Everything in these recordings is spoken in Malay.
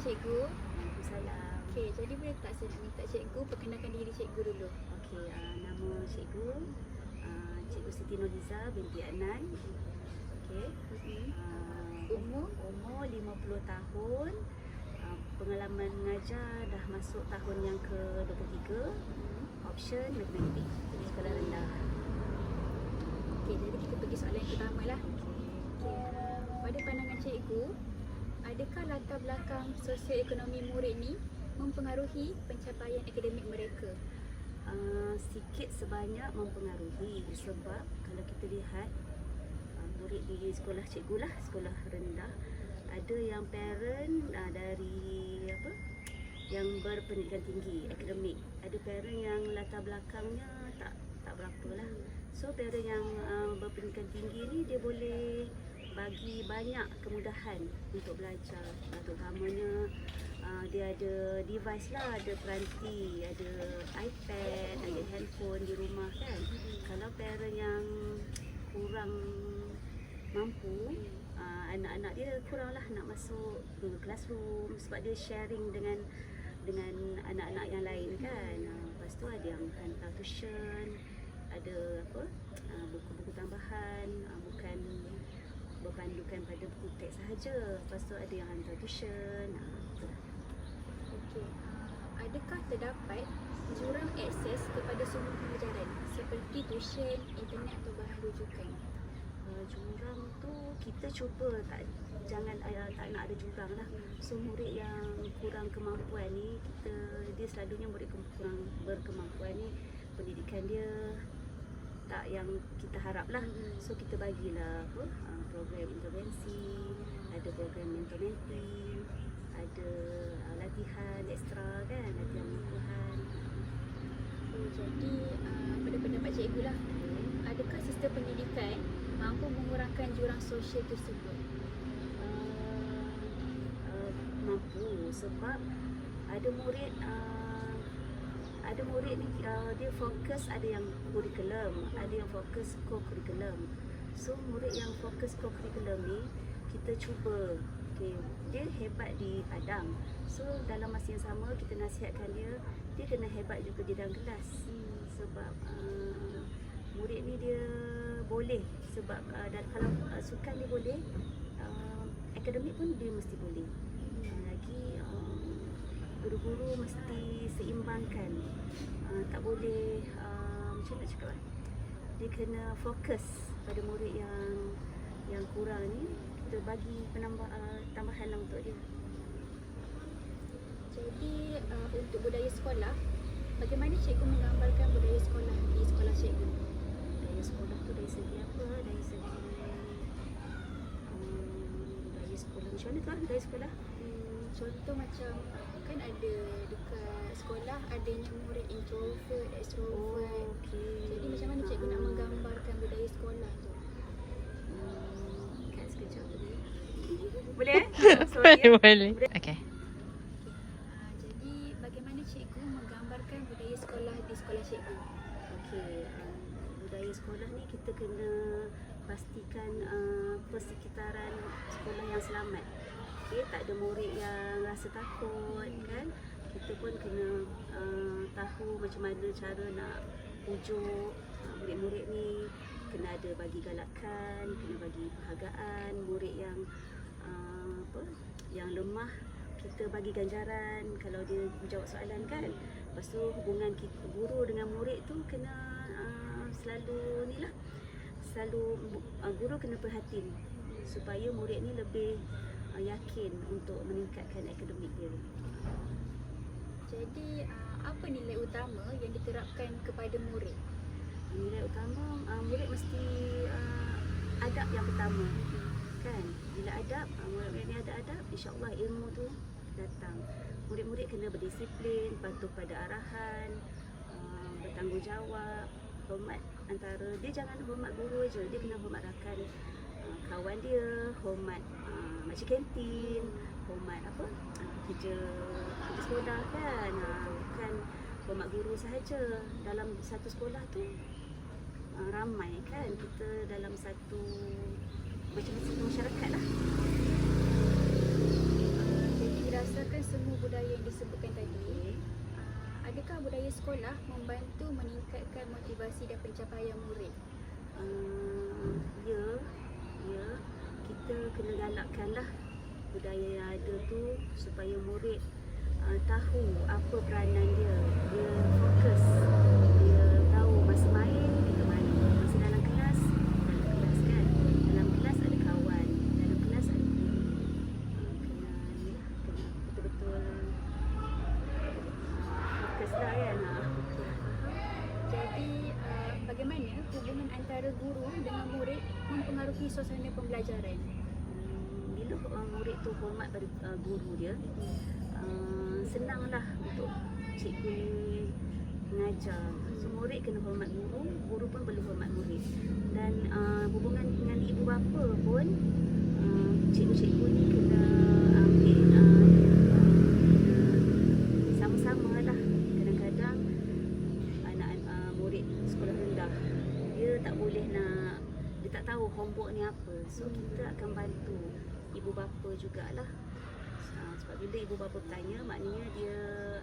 cikgu. Waalaikumsalam. Okey, jadi boleh tak saya nak minta cikgu perkenalkan diri cikgu dulu? Okey, nama cikgu Cikgu Siti Nurhaliza binti Adnan. Okey. Umur? Umur 50 tahun. Pengalaman mengajar dah masuk tahun yang ke-23. Option matematik di sekolah rendah. Okey, jadi kita pergi soalan yang pertama lah. Okey, pada pandangan cikgu, adakah latar belakang sosioekonomi murid ni mempengaruhi pencapaian akademik mereka? Sikit sebanyak mempengaruhi, sebab kalau kita lihat murid di sekolah cikgu lah, sekolah rendah, ada yang parent dari yang berpendidikan tinggi akademik, ada parent yang latar belakangnya tak berapa lah. So parent yang berpendidikan tinggi ni dia boleh bagi banyak kemudahan untuk belajar, terutamanya dia ada device lah, ada peranti, ada iPad, ada handphone di rumah kan. Kalau parent yang kurang mampu, anak-anak dia kurang lah nak masuk Google Classroom sebab dia sharing dengan anak-anak yang lain kan. Lepas tu ada yang hantar tuition, ada buku-buku tambahan, bukan berpandukan pada buku teks sahaja. Lepas tu ada yang hantar tuition. Okey, adakah terdapat jurang akses kepada sumber pelajaran seperti tuition, internet atau bahan rujukan? Jurang tu kita cuba tak nak ada jurang lah. So murid yang kurang kemampuan ni, dia selalunya murid kurang berkemampuan ni, pendidikan dia tak yang kita harap lah. So kita bagilah program intervensi, ada program mentor-mentee, ada latihan ekstra kan, latihan mingguan. Jadi pada pendapat cikgu lah, adakah sistem pendidikan mampu mengurangkan jurang sosial tersebut? Mampu, sebab ada murid ni dia fokus, ada yang kurikulum, ada yang fokus co-kurikulum. So murid yang fokus co-kurikulum ni kita cuba, dia hebat di padang. So dalam masa yang sama kita nasihatkan dia kena hebat juga di dalam kelas. Sebab murid ni dia boleh, sebab kalau sukan dia boleh, akademik pun dia mesti boleh. Lagi guru-guru mesti seimbangkan, tak boleh macam nak cakap, dia kena fokus pada murid yang kurang ni, kita bagi tambahan lah untuk dia. Jadi untuk budaya sekolah, bagaimana cikgu menggambarkan budaya sekolah di sekolah cikgu? Budaya sekolah tu dari segi apa? Dari segi budaya sekolah macam mana tu lah? Budaya sekolah? Contoh macam kan ada dekat sekolah adanya murid introvert, extrovert. Jadi macam mana cikgu nak menggambarkan budaya sekolah tu? Kat sekejap tadi. Boleh? Sorry. Boleh. Okay. Jadi bagaimana cikgu menggambarkan budaya sekolah di sekolah cikgu? Okey, budaya sekolah ni kita kena pastikan persekitaran sekolah yang selamat. Okey, tak ada murid yang rasa takut kan. Kita pun kena tahu macam mana cara nak pujuk murid-murid ni. Kena ada bagi galakan, kena bagi penghargaan. Murid yang yang lemah, kita bagi ganjaran kalau dia menjawab soalan kan. Lepas tu hubungan kita guru dengan murid tu kena selalu ni lah, selalu guru kena perhatiin supaya murid ni lebih yakin untuk meningkatkan akademik dia. Jadi apa nilai utama yang diterapkan kepada murid? Nilai utama, murid mesti adab yang pertama kan. Bila adab, murid ni ada adab, insya-Allah ilmu tu datang. Murid-murid kena berdisiplin, patuh pada arahan, bertanggungjawab, hormat antara dia, jangan hormat guru je, dia kena hormat rakan kawan dia, hormat makcik kantin, hormat kerja sekolah kan. Bukan hormat guru sahaja. Dalam satu sekolah tu ramai kan, kita dalam satu macam satu masyarakat lah. Jadi dirasakan semua budaya yang disebutkan tadi, adakah budaya sekolah membantu meningkatkan motivasi dan pencapaian murid? Ya, kita kena galakkanlah budaya yang ada tu supaya murid tahu apa peranan dia. Dia fokus, dia tahu masa main kita main, masa dalam kelas kan, dalam kelas ada kawan, dalam kelas ada guru. Kena betul-betul fokus lah kan. Jadi bagaimana hubungan antara guru dengan murid mempengaruhi suasana pembelajaran? Bila murid tu hormat pada guru dia, senanglah untuk cikgu ni mengajar. So murid kena hormat guru, guru pun perlu hormat murid. Dan hubungan dengan ibu bapa pun, cikgu-cikgu ni kena ambil sama-sama lah. Kadang-kadang anak murid sekolah rendah, dia tak boleh nak, dia tak tahu homework ni apa. So kita akan bantu ibu bapa jugalah. Sebab bila ibu bapa bertanya, maknanya dia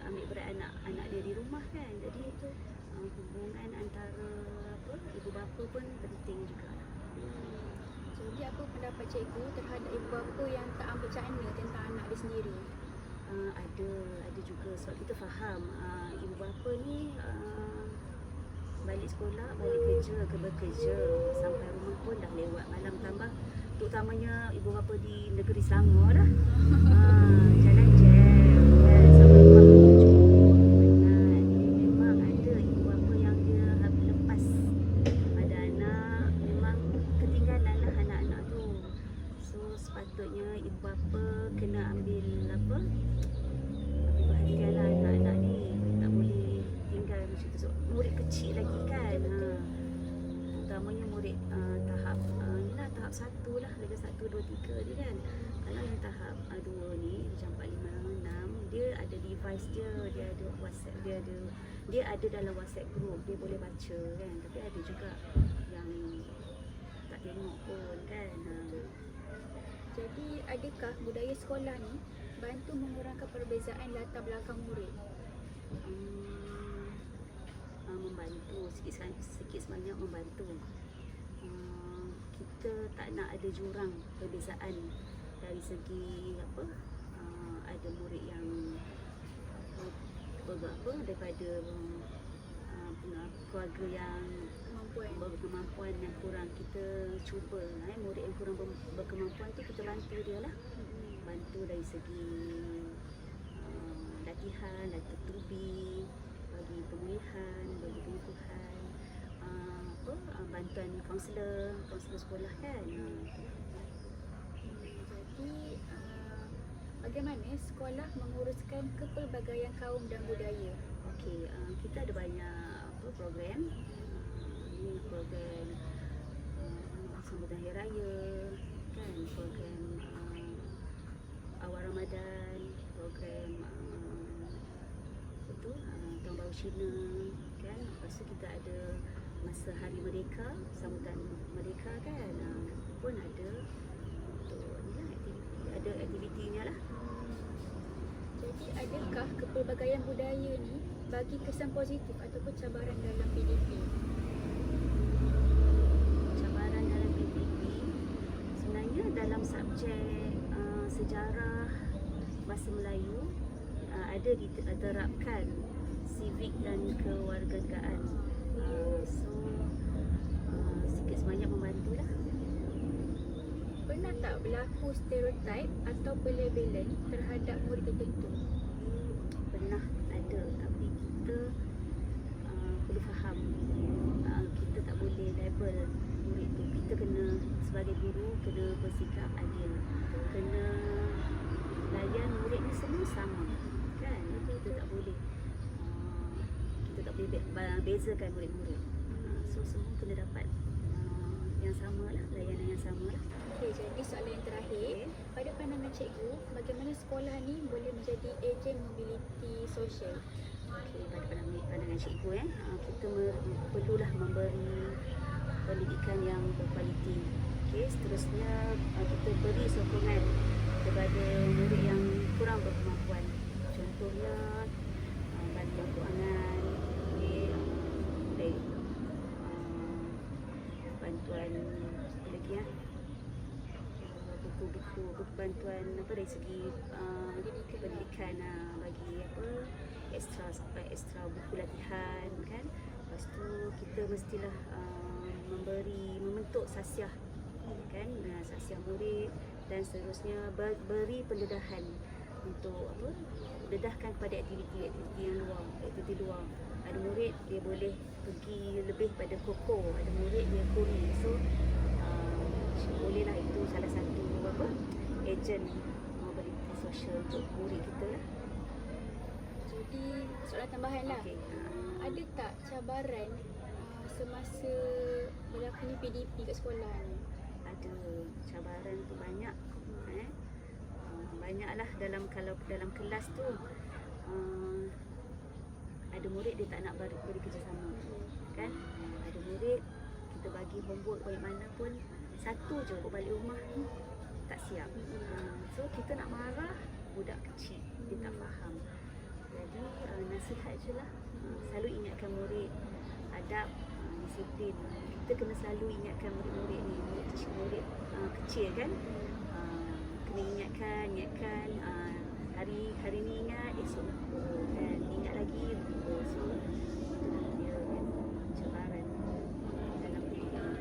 ambil berat anak dia di rumah kan. Jadi itu hubungan antara ibu bapa pun penting juga. Jadi apa pendapat cikgu terhadap ibu bapa yang tak ambil cakna tentang anak dia sendiri? Ada juga, sebab kita faham ibu bapa ni balik sekolah, balik kerja ke bekerja, sampai rumah pun dah lewat malam, tambah terutamanya ibu bapa di negeri Selangor dah. Jalan jam kan, sampai rumah pun penat. Jadi memang ada ibu bapa yang dia habis lepas pada anak, memang ketinggalan lah anak-anak tu. So sepatutnya ibu bapa kena ambil perhatian lah anak-anak ni, tak boleh tinggal macam tu. So, murid kecil lagi kan, terutamanya murid tahap tahap 1 lah, level 1, 2, 3 ni kan. Kalau yang tahap 2 ni macam 4, 5, 6, dia ada device dia ada WhatsApp, dia ada dalam WhatsApp group, dia boleh baca kan. Tapi ada juga yang tak tengok pun kan. Jadi adakah budaya sekolah ni bantu mengurangkan perbezaan latar belakang murid? Membantu sikit sebanyak membantu. Kita tak nak ada jurang perbezaan dari segi ada murid yang daripada keluarga yang berkemampuan yang kurang. Kita cuba murid yang kurang berkemampuan tu kita bantu dia lah. Bantu dari segi latihan tubi, bagi pemulihan, bagi pengukuhan, bantuan kaunselor sekolah kan. Jadi bagaimana sekolah menguruskan kepelbagaian kaum dan budaya? Okey, kita ada banyak program. Ini program sambutan hari raya kan, program awal Ramadan, program Tahun Baru Cina kan. Lepas tu kita ada masa Hari Merdeka, sambutan Merdeka kan, pun ada untuk inilah ada aktivitinya lah. Jadi adakah kepelbagaian budaya ni bagi kesan positif ataupun cabaran dalam PDP? Cabaran dalam PDP sebenarnya dalam subjek sejarah bahasa Melayu ada diterapkan civic dan kewarganegaraan. So sikit sebanyak membantulah. Pernah tak berlaku stereotip atau pelabelan terhadap murid tertentu? Pernah ada, tapi kita perlu faham kita tak boleh label murid tu. Kita kena sebagai guru kena bersikap adil, kena layan murid ni semua sama kan. Kita tak boleh bezakan murid-murid. So semua kena dapat yang sama lah, layanan yang sama lah. Okey, jadi soalan yang terakhir, pada pandangan cikgu, bagaimana sekolah ni boleh menjadi ejen mobiliti sosial? Okey, pada pandangan cikgu kita perlulah memberi pendidikan yang berkualiti. Okey, seterusnya kita beri sokongan kepada murid yang kurang berkemampuan. Contohnya bantuan kewangan, okey, baik, bantuan apa lagi ya, buku-buku bantuan apa dari segi pendidikan, bagi apa extra buku latihan kan. Lepas tu kita mestilah membentuk sasiah kan, sasiah murid, dan seterusnya beri pendedahan untuk apa, dedahkan kepada aktiviti yang luar, aktiviti luar. Ada murid dia boleh pergi lebih pada koko, ada murid dia kuri, so bolehlah itu salah satu apa, ejen mobility sosial untuk murid kita lah. Jadi soalan tambahan lah. Okey. Ada tak cabaran semasa berlakunya PDP kat sekolah ni? Ada cabaran tu banyak, banyaklah kalau dalam kelas tu ada murid dia tak nak beri kerjasama kan. Ada murid kita bagi homework banyak mana pun, satu je bawa balik rumah tak siap. So kita nak marah budak kecil, dia tak faham. Jadi nasihat je lah, selalu ingatkan murid adab, disiplin. Kita kena selalu ingatkan murid-murid ni, murid kecil kan, kena ingatkan hari ni ingat, esok lupa, dan ingat lagi lupa. So itu dia kan cabaran dalam pendidikan.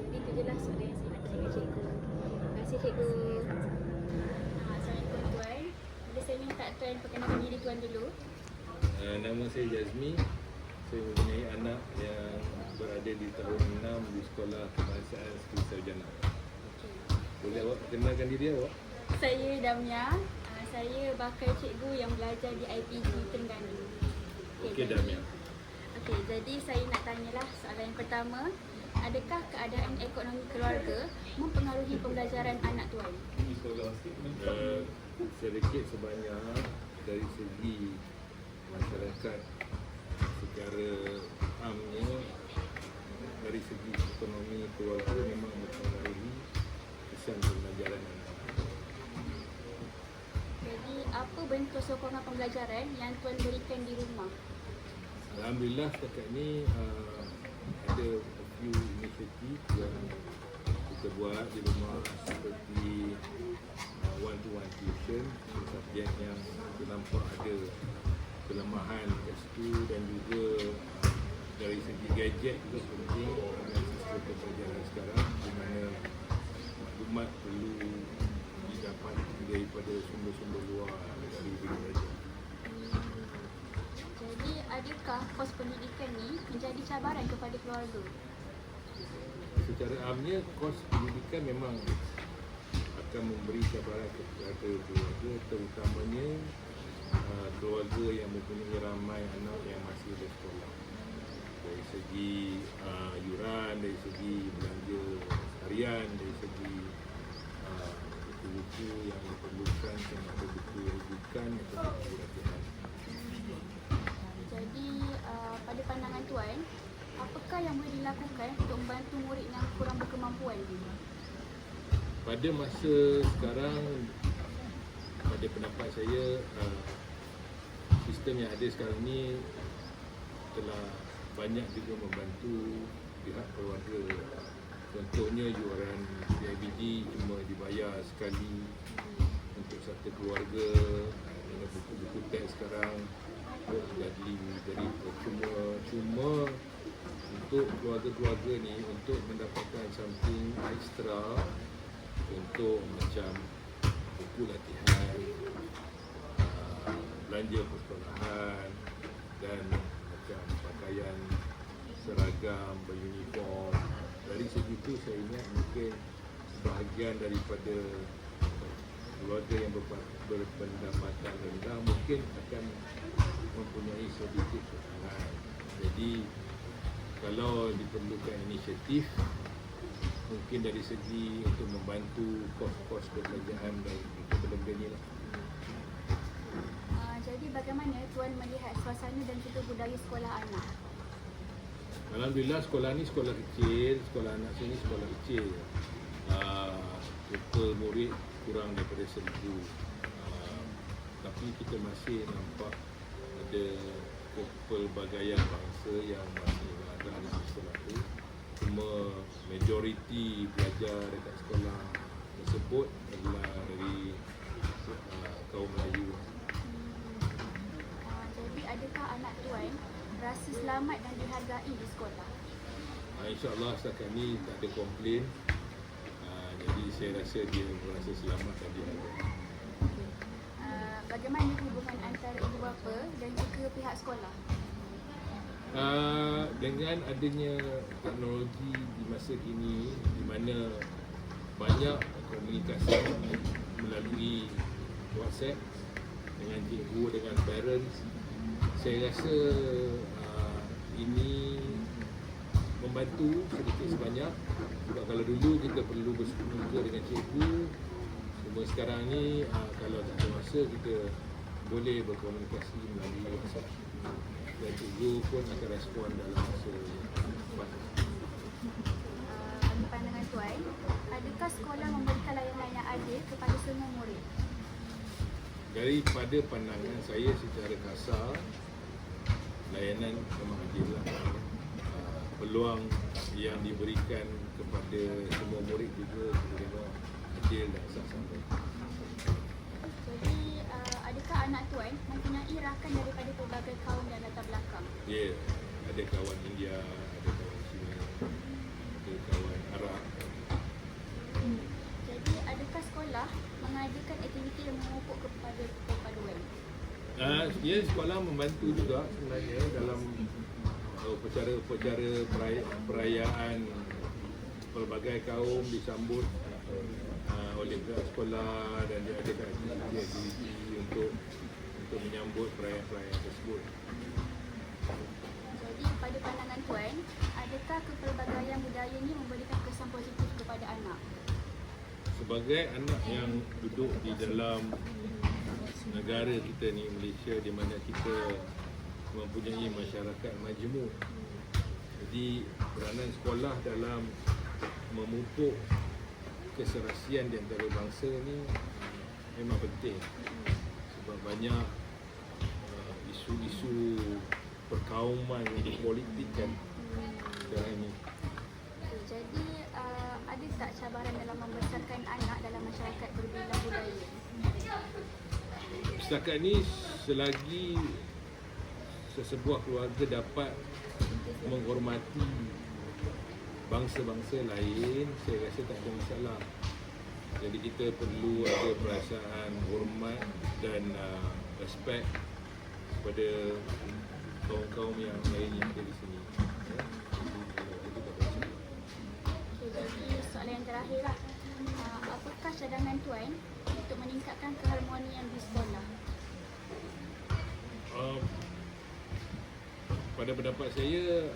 Jadi itu je lah soalan yang saya nak tanya kat cikgu. Terima kasih cikgu. Assalamualaikum tuan. Boleh saya minta tuan perkenalkan diri tuan dulu? Nama saya Jazmi. Saya mempunyai anak yang berada di tahun 6 di Sekolah Kebangsaan Sri Sarjana. Boleh awak kenalkan diri awak? Saya Damia. Saya bakal cikgu yang belajar di IPG Terengganu. Okey, Damia. Okey, jadi saya nak tanyalah soalan yang pertama. Adakah keadaan ekonomi keluarga mempengaruhi pembelajaran anak tuan? Sedikit sebanyak dari segi masyarakat secara amnya, dari segi ekonomi keluarga memang mempengaruhi kesan pembelajaran anak. Jadi apa bentuk sokongan pembelajaran yang tuan berikan di rumah? Alhamdulillah setakat ni ada a few inisiatif yang kita buat di rumah, seperti one-to-one tuition, subjek yang kita nampak ada kelemahan kat situ, dan juga dari segi gadget juga penting dengan sistem pembelajaran sekarang, di mana maklumat perlu didapat daripada sumber-sumber luar dari belajar. Jadi adakah kos pendidikan ni menjadi cabaran kepada keluarga? Secara amnya kos pendidikan memang akan memberi cabaran kepada keluarga, terutamanya keluarga yang mempunyai ramai anak yang masih bersekolah. Dari segi yuran, dari segi belanja harian, dari segi buku-buku yang diperlukan, sama ada buku rujukan atau buku latihan. Jadi pada pandangan tuan, apakah yang boleh dilakukan untuk membantu murid yang kurang berkemampuan? Pada masa sekarang, pada pendapat saya, sistem yang ada sekarang ni telah banyak juga membantu pihak keluarga. Contohnya yuran PIBG cuma dibayar sekali untuk satu keluarga, dengan buku-buku teks sekarang sudah dari cuma untuk keluarga-keluarga ni untuk mendapatkan something extra, untuk macam buku latihan, belanja persekolahan, dan macam pakaian seragam, beruniform. Dari segi itu saya ingat mungkin sebahagian daripada keluarga yang berpendapatan rendah mungkin akan mempunyai sedikit kesusahan. Jadi kalau diperlukan inisiatif, mungkin dari segi untuk membantu kos-kos pembelajaran dan benda-benda ni lah. Jadi bagaimana tuan melihat suasana dan juga budaya sekolah anak? Alhamdulillah sekolah ni sekolah kecil, sekolah anak sini sekolah kecil. Total murid kurang daripada 1,000. Tapi kita masih nampak ada kepelbagaian bangsa yang masih ada di sekolah tu. Cuma majoriti pelajar dekat sekolah tersebut adalah dari kaum Melayu. Jadi adakah anak tuan rasa selamat dan dihargai di sekolah? InsyaAllah setakat ni tak ada komplain. Jadi saya rasa dia merasa selamat dan dihargai. Bagaimana hubungan antara ibu bapa dan juga pihak sekolah? Dengan adanya teknologi di masa kini di mana banyak komunikasi melalui WhatsApp dengan cikgu, dengan parents, saya rasa ini membantu sedikit sebanyak. Sebab kalau dulu kita perlu bersemuka dengan cikgu, cuma sekarang ni kalau tak ada masa kita boleh berkomunikasi melalui WhatsApp dan cikgu pun akan respon dalam masa yang cepat. Bagi pandangan tuan, adakah sekolah memberikan layanan yang adil kepada semua murid? Daripada pandangan saya secara kasar, layanan memang adil lah. Peluang yang diberikan kepada semua murid juga kita adil dan sah-sah. Jadi, adakah anak tuan mempunyai rakan daripada pelbagai kaum dan latar belakang? Ya, ada kawan India, ada kawan Cina, ada kawan Arab. Jadi, adakah sekolah mengadakan aktiviti yang memupuk kepada perpaduan? Ya, sekolah membantu juga sebenarnya dalam upacara-upacara perayaan pelbagai kaum disambut oleh pihak sekolah dan diadakan aktiviti untuk menyambut perayaan-perayaan tersebut. Jadi, pada pandangan tuan, adakah kepelbagaian budaya ini memberikan kesan positif kepada anak? Sebagai anak yang duduk di dalam negara kita ni, Malaysia, di mana kita mempunyai masyarakat majmuk. Jadi peranan sekolah dalam memupuk keserasian di antara bangsa ni memang penting. Sebab banyak isu-isu perkauman yang dipolitikkan sekarang ini. Jadi, ada tak cabaran dalam membesarkan anak dalam masyarakat berbilang budaya? Setakat ni selagi sesebuah keluarga dapat menghormati bangsa-bangsa lain, saya rasa tak ada masalah. Jadi kita perlu ada perasaan hormat dan respect kepada kaum-kaum yang lain yang ada di sini. Ya? Jadi tak ada masalah. Jadi, soalan yang terakhir lah. Apakah cadangan tuan untuk meningkatkan keharmonian di sekolah? Pada pendapat saya,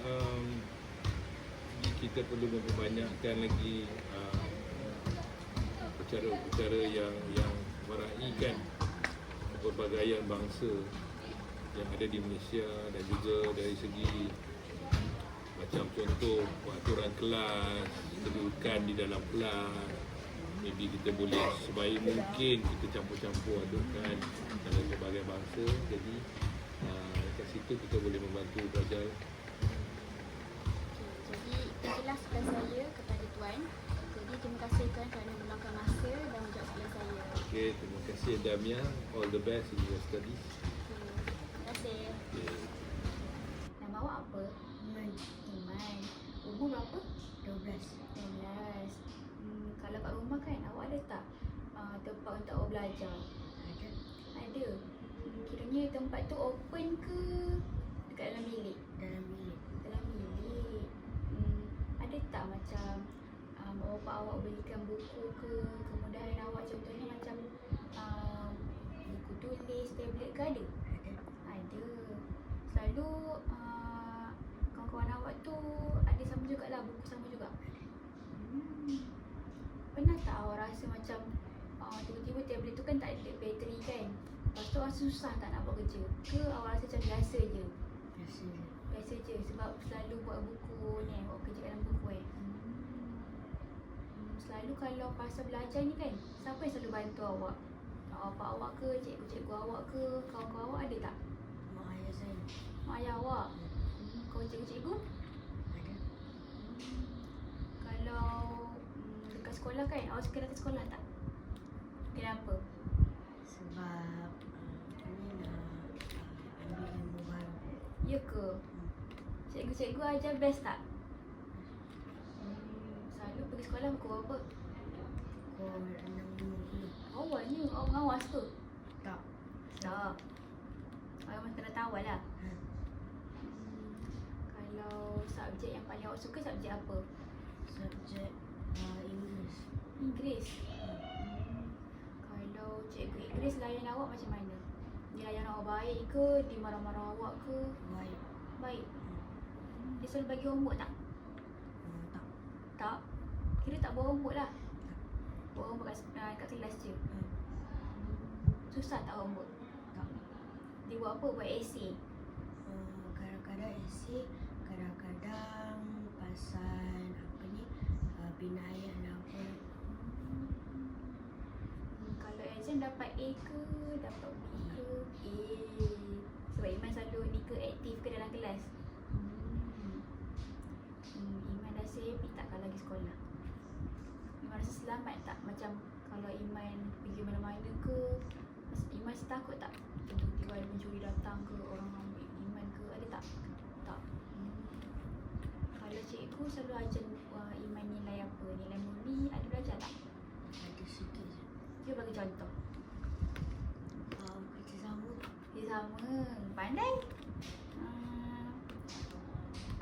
kita perlu memperbanyakkan lagi upacara-upacara yang meraikan pelbagaian bangsa yang ada di Malaysia, dan juga dari segi macam contoh peraturan kelas, kedudukan di dalam kelas. Maybe kita boleh sebaik mungkin kita campur-campur adukkan dalam pelbagai bangsa. Jadi kat situ kita boleh membantu pelajar. Jadi, itulah soalan saya kepada tuan. Jadi, terima kasih tuan kerana meluangkan masa dan menjawab soalan saya. Okay, terima kasih Damia. All the best in your studies. Terima kasih. Okay. Nama awak apa? Iman. Umur berapa? 12. Kalau kat rumah kan, awak ada tak tempat untuk awak belajar? Ada. Kiranya tempat tu open ke dekat dalam bilik? Dalam bilik. Ada tak macam mak bapak awak belikan buku ke, kemudahan awak, contohnya macam buku tulis, tablet ke ada? Ada. Selalu kawan-kawan awak tu ada sama jugalah, buku sama juga? Pernah tak awak rasa macam tiba-tiba tablet tu kan tak ada bateri kan? Lepas tu awak susah tak nak buat kerja? Ke awak rasa macam biasa je? Biasa je sebab selalu buat buku ni, buat kerja dalam buku Selalu kalau pasal belajar ni kan, siapa yang selalu bantu awak? Bapak awak ke, cikgu-cikgu awak ke, kawan-kawan awak ada tak? Mak ayah saya. Mak ayah awak? Kawan cikgu-cikgu? Ada. Kalau dekat sekolah kan, awak suka datang sekolah tak? Kenapa? Sebab ni nak ambil ilmu baru. Ya ke? Cikgu-cikgu ajar best tak? Selalu pergi sekolah pukul berapa? Pukul 6.50. Awalnya awak mengawas ke? Tak. Tak. Awak memang kena tahu lah. Kalau subjek yang paling awak suka subjek apa? Subjek Inggeris. Inggeris. Kalau cikgu Inggeris layan awak macam mana? Dia layan awak baik ke? Dia marah-marah awak ke? Baik. Baik. Dia selalu bagi homework tak? Tak. Tak. Kira tak bawa homework lah. Bawa homework kat kelas je. Susah tak homework? Tak. Dia buat apa? Buat essay. Kadang-kadang esei, kadang-kadang pasal apa ni, binayaan apa. Kalau exam dapat A ke? Dapat B ke? A. Sebab Iman selalu ni ke aktif ke dalam kelas? Iman rasa happy tak kalau lagi sekolah? Iman rasa selamat tak? Macam kalau Iman pergi mana-mana ke, Iman rasa takut tak? Tiba-tiba ada pencuri datang ke, orang ambil Iman ke, ada tak? Tak. Kalau cikgu selalu ajar Iman nilai apa? Nilai murni, ada belajar tak? Ada sikit je. Dia bagi contoh. Kerja sama. Dia sama. Pandai.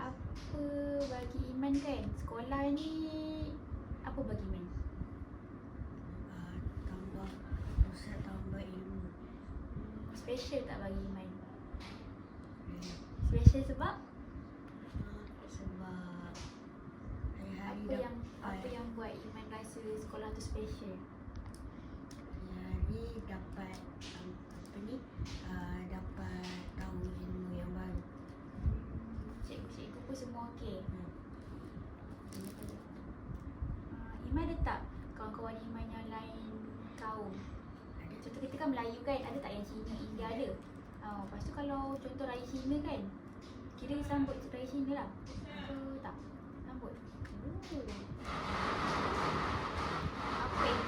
Apa bagi Iman kan? Sekolah ni apa bagi Iman? Tambah pusat, tambah ilmu. Special tak bagi Iman? Ya. Special sebab Sebab hari-hari apa yang buat Iman rasa sekolah tu special? hari dapat apa ni, dapat tahu ilmu yang baru. Cikgu-cikgu pun semua okey. Iman ada tak kawan-kawan Iman yang lain kaum? Ada. Contoh kita kan Melayu kan, ada tak yang Cina, India ada? Lepas tu kalau contoh raya Cina kan, kira sambut raya Cina lah. Ke tak? Sambut. Apa yang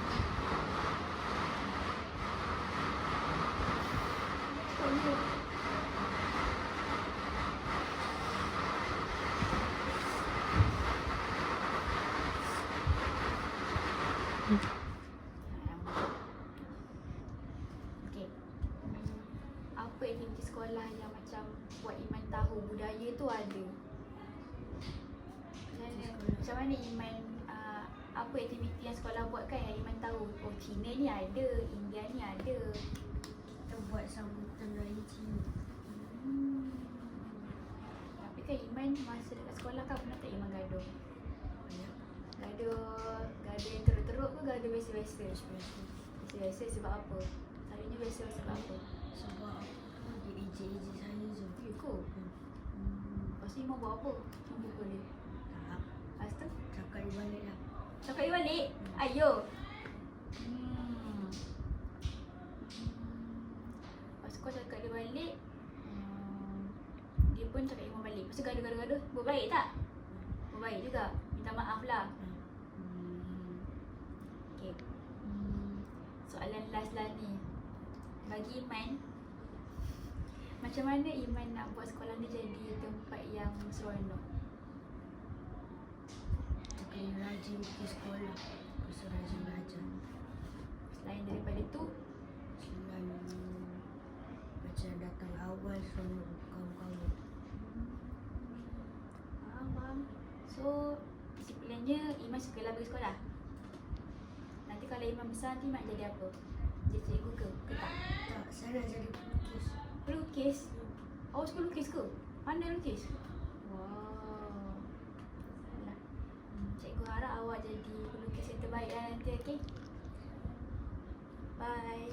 okay. Apa aktiviti sekolah yang macam buat Iman tahu budaya tu ada? Macam mana Iman, apa aktiviti yang sekolah buat kan yang Iman tahu, oh Cina ni ada, India ni ada. Kita buat sambutan raya Cina. Tapi kan Iman masa dekat sekolah kan pernah tak Iman gaduh? Banyak. Gaduh yang teruk-teruk ke gaduh biasa-biasa? Biasa-biasa sebab apa? Selalunya biasa sebab apa? Sebab dia ejek-ejek saya je. Ya ke? Lepas tu Iman buat apa? Iman pukul dia? Tak. Lepas tu? Cakap dia balik lah. Cakap dia balik? Ayo! Lepas tu kau cakap dia balik, dia pun cakap Iman balik. Lepas tu gaduh-gaduh-gaduh, buat baik tak? Buat baik juga. Minta maaf lah. Okay. Soalan last lah ni. Bagi Iman, macam mana Iman nak buat sekolah ni jadi tempat yang seronok? Kita kena rajin pergi sekolah. Kita rajin belajar. Selain daripada tu, Selain macam datang awal semua kawan-kawan. faham. So, kesimpulannya Iman sukalah pergi sekolah. Nanti kalau Iman besar nanti Iman nak jadi apa? Jadi cikgu ke? Ke tak? Tak, saya nak jadi pelukis. Pelukis? Awak suka lukis ke? Pandai lukis? Wow. Alah. Cikgu harap awak jadi pelukis yang terbaik lah nanti, okay? Bye.